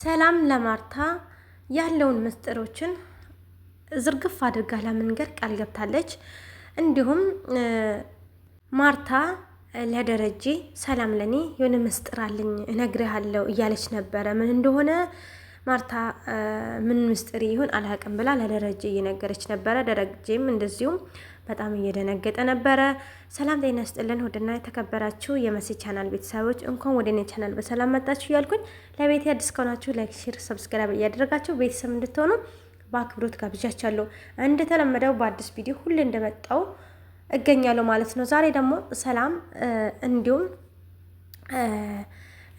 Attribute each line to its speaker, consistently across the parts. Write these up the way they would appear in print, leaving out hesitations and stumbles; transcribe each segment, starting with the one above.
Speaker 1: ሰላም ለማርታ ያለውን ምስጢሮችን ዝርግፍ አድርጋ ለመንገር ቃል ገብታለች። እንዲሁም ማርታ ለደረጀ ሰላም ለኔ የሆነ ምስጢር አለኝ እነግርሃለሁ እያለች ነበረ። ምን እንደሆነ ማርታ ምን ምስጢር ይሁን አላውቅም ብላ ለደረጀ እየነገረች ነበረ። ደረጀም እንደዚሁም በጣም እየደነገጠ ነበረ። ሰላም ጤና ይስጥልን ውድና የተከበራችሁ የመሲ ቻናል ቤተሰቦች እንኳን ወደ እኔ ቻናል በሰላም መጣችሁ እያልኩኝ ለቤቴ አዲስ ከሆናችሁ ላይክ፣ ሼር፣ ሰብስክራይብ እያደረጋችሁ ቤተሰብ እንድትሆኑ በአክብሮት ጋብዣችኋለሁ። እንደተለመደው በአዲስ ቪዲዮ ሁሌ እንደመጣው እገኛለሁ ማለት ነው። ዛሬ ደግሞ ሰላም እንዲሁም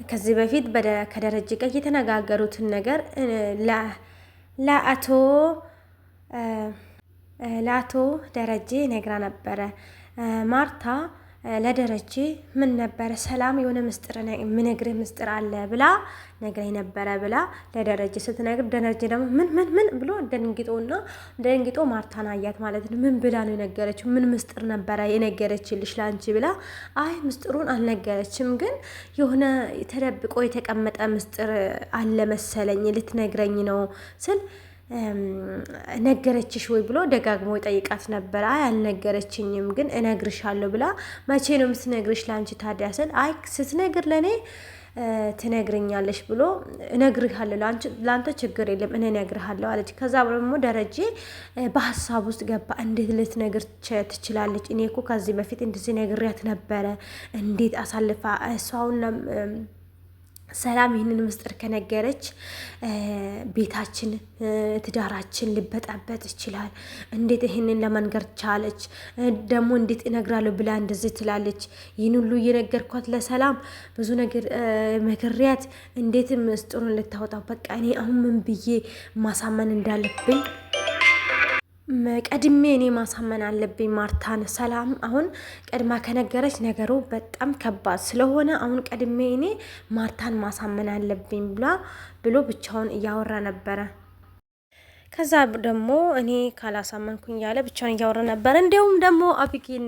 Speaker 1: ከዚህ በፊት ከደረጀ ጋር የተነጋገሩትን ነገር ለአቶ ደረጀ ነግራ ነበረ። ማርታ ለደረጀ ምን ነበረ ሰላም የሆነ ምስጢር ምነግርህ ምስጢር አለ ብላ ነግራኝ ነበረ ብላ ለደረጀ ስትነግር ደረጀ ደግሞ ምን ብሎ ደንግጦ ማርታን አያት ማለት ነው። ምን ብላ ነው የነገረችው? ምን ምስጢር ነበረ የነገረችልሽ ላንቺ ብላ አይ ምስጢሩን አልነገረችም፣ ግን የሆነ ተደብቆ የተቀመጠ ምስጢር አለ መሰለኝ ልትነግረኝ ነው ስል ነገረችሽ ወይ ብሎ ደጋግሞ ይጠይቃት ነበር። አይ አልነገረችኝም፣ ግን እነግርሻለሁ ብላ መቼ ነው የምትነግርሽ ላንቺ ታዲያ ስል አይ ስትነግር ለኔ ትነግርኛለሽ ብሎ እነግርሃለሁ ላንተ ችግር የለም እኔ እነግርሃለሁ አለች። ከዛ ደግሞ ደረጀ በሀሳብ ውስጥ ገባ። እንዴት ልትነግር ትችላለች? እኔ እኮ ከዚህ በፊት እንደዚህ ነግሬያት ነበረ። እንዴት አሳልፋ እሷውን ሰላም ይህንን ምስጢር ከነገረች ቤታችን ትዳራችን ሊበጣበጥ ይችላል። እንዴት ይህንን ለመንገር ቻለች? ደግሞ እንዴት እነግራለሁ ብላ እንደዚህ ትላለች? ይህን ሁሉ እየነገርኳት ለሰላም ብዙ ነገር መክሪያት እንዴት ምስጢሩን ልታወጣው? በቃ እኔ አሁን ምን ብዬ ማሳመን እንዳለብኝ ቀድሜ እኔ ማሳመን አለብኝ ማርታን። ሰላም አሁን ቀድማ ከነገረች ነገሩ በጣም ከባድ ስለሆነ አሁን ቀድሜ እኔ ማርታን ማሳመን አለብኝ ብሎ ብቻውን እያወራ ነበረ። ከዛ ደግሞ እኔ ካላሳመንኩኝ ያለ ብቻውን እያወራ ነበረ። እንዲሁም ደግሞ አቢጌል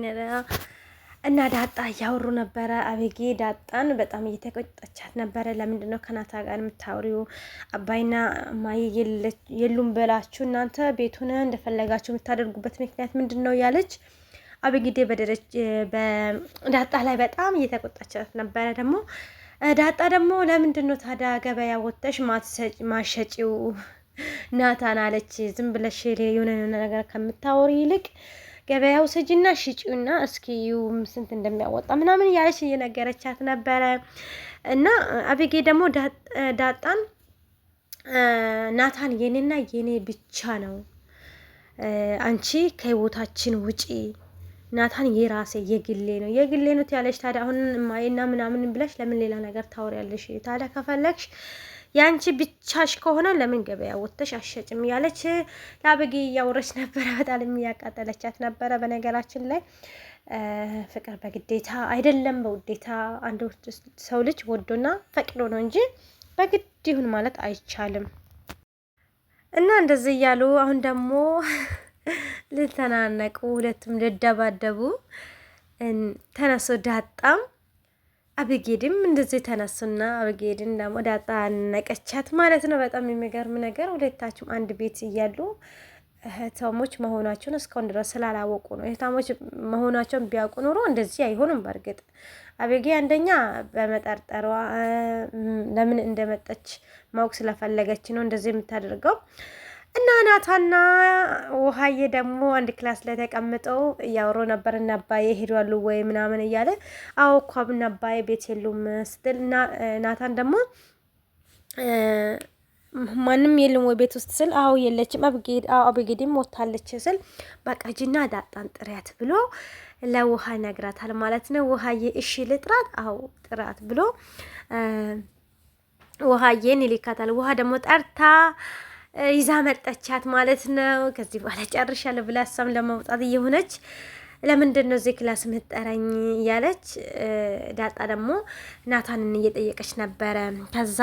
Speaker 1: እና ዳጣ እያወሩ ነበረ። አቤጌ ዳጣን በጣም እየተቆጣቻት ነበረ። ለምንድን ነው ከናታ ጋር የምታወሪው? አባይና ማይ የሉም ብላችሁ እናንተ ቤቱን እንደፈለጋችሁ የምታደርጉበት ምክንያት ምንድን ነው ያለች አቤጌ በዳጣ ላይ በጣም እየተቆጣቻት ነበረ። ደግሞ ዳጣ ደግሞ ለምንድን ነው ታዲያ ገበያ ወጥተሽ ማሸጪው ናታን አለች። ዝም ብለሽ የሆነ ነገር ከምታወሪ ይልቅ ገበያው ስጂና ሽጪውና እስኪ ስንት እንደሚያወጣ ምናምን እያለች እየነገረቻት ነበረ። እና አቤጌ ደግሞ ዳጣን ናታን የኔና የኔ ብቻ ነው፣ አንቺ ከህይወታችን ውጪ፣ ናታን የራሴ የግሌ ነው ያለች። ታዲያ አሁን ማይና ምናምን ብለሽ ለምን ሌላ ነገር ታወሪያለሽ? ታዲያ ከፈለግሽ ያንቺ ብቻሽ ከሆነ ለምን ገበያ ወጥተሽ አሸጭም ያለች ለአበጌ እያወረች ነበረ። በጣም የሚያቃጠለቻት ነበረ። በነገራችን ላይ ፍቅር በግዴታ አይደለም በውዴታ አንድ ሰው ልጅ ወዶና ፈቅዶ ነው እንጂ በግድ ይሁን ማለት አይቻልም። እና እንደዚህ እያሉ አሁን ደግሞ ልተናነቁ ሁለቱም ልደባደቡ ተነሱ። ዳጣም አብጌድም እንደዚህ ተነሱና አብጌድን ደግሞ ዳጣ ነቀቻት ማለት ነው። በጣም የሚገርም ነገር ሁለታችሁም አንድ ቤት እያሉ እህታሞች መሆናቸውን እስካሁን ድረስ ስላላወቁ ነው። እህታሞች መሆናቸውን ቢያውቁ ኖሮ እንደዚህ አይሆንም። በእርግጥ አብጌ አንደኛ በመጠርጠሯ ለምን እንደመጣች ማወቅ ስለፈለገች ነው እንደዚህ የምታደርገው። እና ናታና ውሃዬ ደግሞ አንድ ክላስ ላይ ተቀምጠው እያወሩ ነበር። እና አባዬ ሄዷሉ ወይ ምናምን እያለ አዎ እኮ እና አባዬ ቤት የሉም ስትል እና ናታን ደግሞ ማንም የለም ወይ ቤት ውስጥ ስል አዎ የለችም አብጌድም ወታለች ስል በቃ ሂጂና ዳጣን ጥሪያት ብሎ ለውሃ ነግራታል ማለት ነው። ውሃዬ እሺ ልጥራት? አዎ ጥራት ብሎ ውሃዬን ይልካታል። ውሃ ደግሞ ጠርታ ይዛ መጣቻት ማለት ነው። ከዚህ በኋላ ጨርሻለሁ ብላ እሷም ለመውጣት እየሆነች ለምንድን ነው እዚህ ክላስ ምትጠራኝ እያለች ዳጣ ደግሞ ናታንን እየጠየቀች ነበረ። ከዛ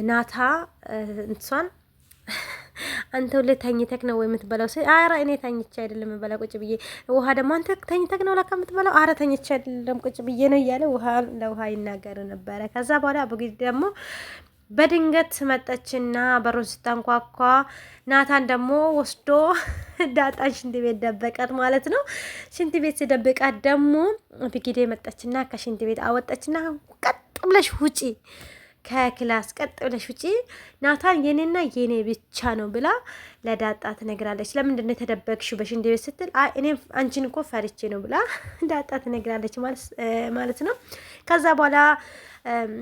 Speaker 1: ናታ እንሷን አንተ ሁሌ ተኝተክ ነው ወይ የምትበላው? አረ እኔ ተኝቼ አይደለም የምበላው ቁጭ ብዬ። ውሃ ደግሞ አንተ ተኝተክ ነው ለካ የምትበላው? አረ ተኝቼ አይደለም ቁጭ ብዬ ነው እያለ ለውሃ ይናገር ነበረ። ከዛ በኋላ አብጌ ደግሞ በድንገት መጣችና በሩን ስታንኳኳ ናታን ደግሞ ወስዶ ዳጣን ሽንት ቤት ደበቃት ማለት ነው። ሽንት ቤት ሲደብቃት ደግሞ ቢጊዴ መጣችና ከሽንት ቤት አወጣችና ቀጥ ብለሽ ውጪ ከክላስ ቀጥ ብለሽ ውጪ፣ ናታን የኔና የኔ ብቻ ነው ብላ ለዳጣ ትነግራለች። ለምንድን ነው የተደበቅሽው በሽንት ቤት ስትል፣ አይ እኔ አንቺን እኮ ፈርቼ ነው ብላ ዳጣ ትነግራለች ማለት ነው። ከዛ በኋላ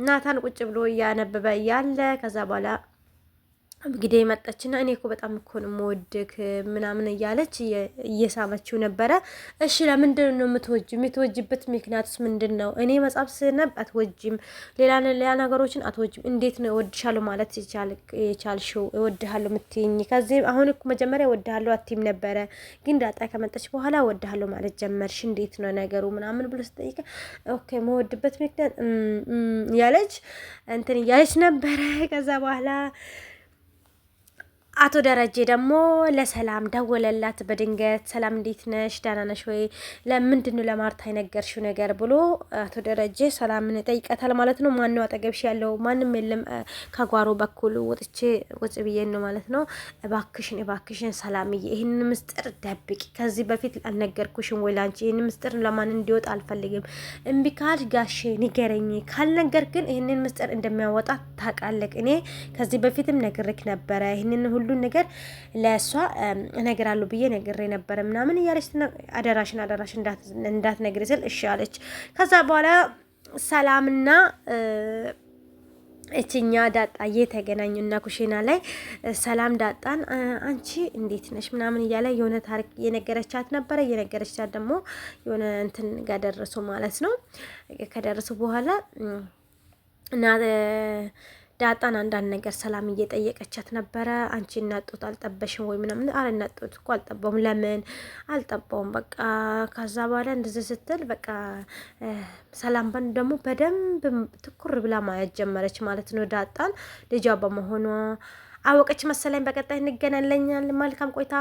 Speaker 1: ናታን ቁጭ ብሎ እያነበበ እያለ ከዛ በኋላ እንግዲህ መጣችና እኔ እኮ በጣም እኮ ነው የምወድክ ምናምን እያለች እየሳመችው ነበረ። እሺ ለምንድን ነው የምትወጂበት ምክንያቱስ ምንድን ነው? እኔ መጽሐፍ ስነብ አትወጂም፣ ሌላ ነገሮችን አትወጂም። እንዴት ነው እወድሻለሁ ማለት የቻልሽው? እወድሃለሁ የምትይኝ ከዚህ አሁን እኮ መጀመሪያ እወድሃለሁ አትይም ነበረ፣ ግን ዳጣ ከመጣች በኋላ እወድሃለሁ ማለት ጀመርሽ። እንዴት ነው ነገሩ ምናምን ብሎ ስጠይቀ ኦኬ መወድበት ምክንያት ያለች እንትን እያለች ነበረ። ከዛ በኋላ አቶ ደረጀ ደግሞ ለሰላም ደወለላት በድንገት። ሰላም እንዴት ነሽ? ደህና ነሽ ወይ? ለምንድን ነው ለማርታ የነገርሽው ነገር ብሎ አቶ ደረጀ ሰላምን ጠይቀታል ማለት ነው። ማነው አጠገብሽ ያለው? ማንም የለም፣ ከጓሮ በኩል ወጥቼ ቁጭ ብዬ ነው ማለት ነው። እባክሽን ሰላምዬ ይህን ምስጢር ደብቂ። ከዚህ በፊት አልነገርኩሽም ወይ ላንቺ? ይህን ምስጢር ለማን እንዲወጣ አልፈልግም። እምቢ ካልሽ ጋሼ ንገረኝ፣ ካልነገር ግን ይህንን ምስጢር እንደሚያወጣ ታውቃለህ። እኔ ከዚህ በፊትም ነግርክ ነበረ ይህንን ሁሉን ነገር ለሷ እነግራለሁ ብዬ ነግሬ ነበረ ምናምን እያለች አደራሽን እንዳትነግሪ ስል እሺ አለች። ከዛ በኋላ ሰላምና እችኛ ዳጣዬ ተገናኙና ኩሽና ላይ ሰላም ዳጣን አንቺ እንዴት ነሽ ምናምን እያለ የሆነ ታሪክ የነገረቻት ነበረ። የነገረቻት ደግሞ የሆነ እንትን ጋር ደረሱ ማለት ነው። ከደረሱ በኋላ እና ዳጣን አንዳንድ ነገር ሰላም እየጠየቀቻት ነበረ። አንቺ እናጡት አልጠበሽም ወይ ምናምን? አረ እናጡት እኮ አልጠባውም። ለምን አልጠባውም? በቃ ከዛ በኋላ እንደዚህ ስትል በቃ ሰላም ደግሞ በደንብ ትኩር ብላ ማየት ጀመረች ማለት ነው። ዳጣን ልጇ በመሆኗ አወቀች መሰለኝ። በቀጣይ እንገናኛለን። መልካም ቆይታ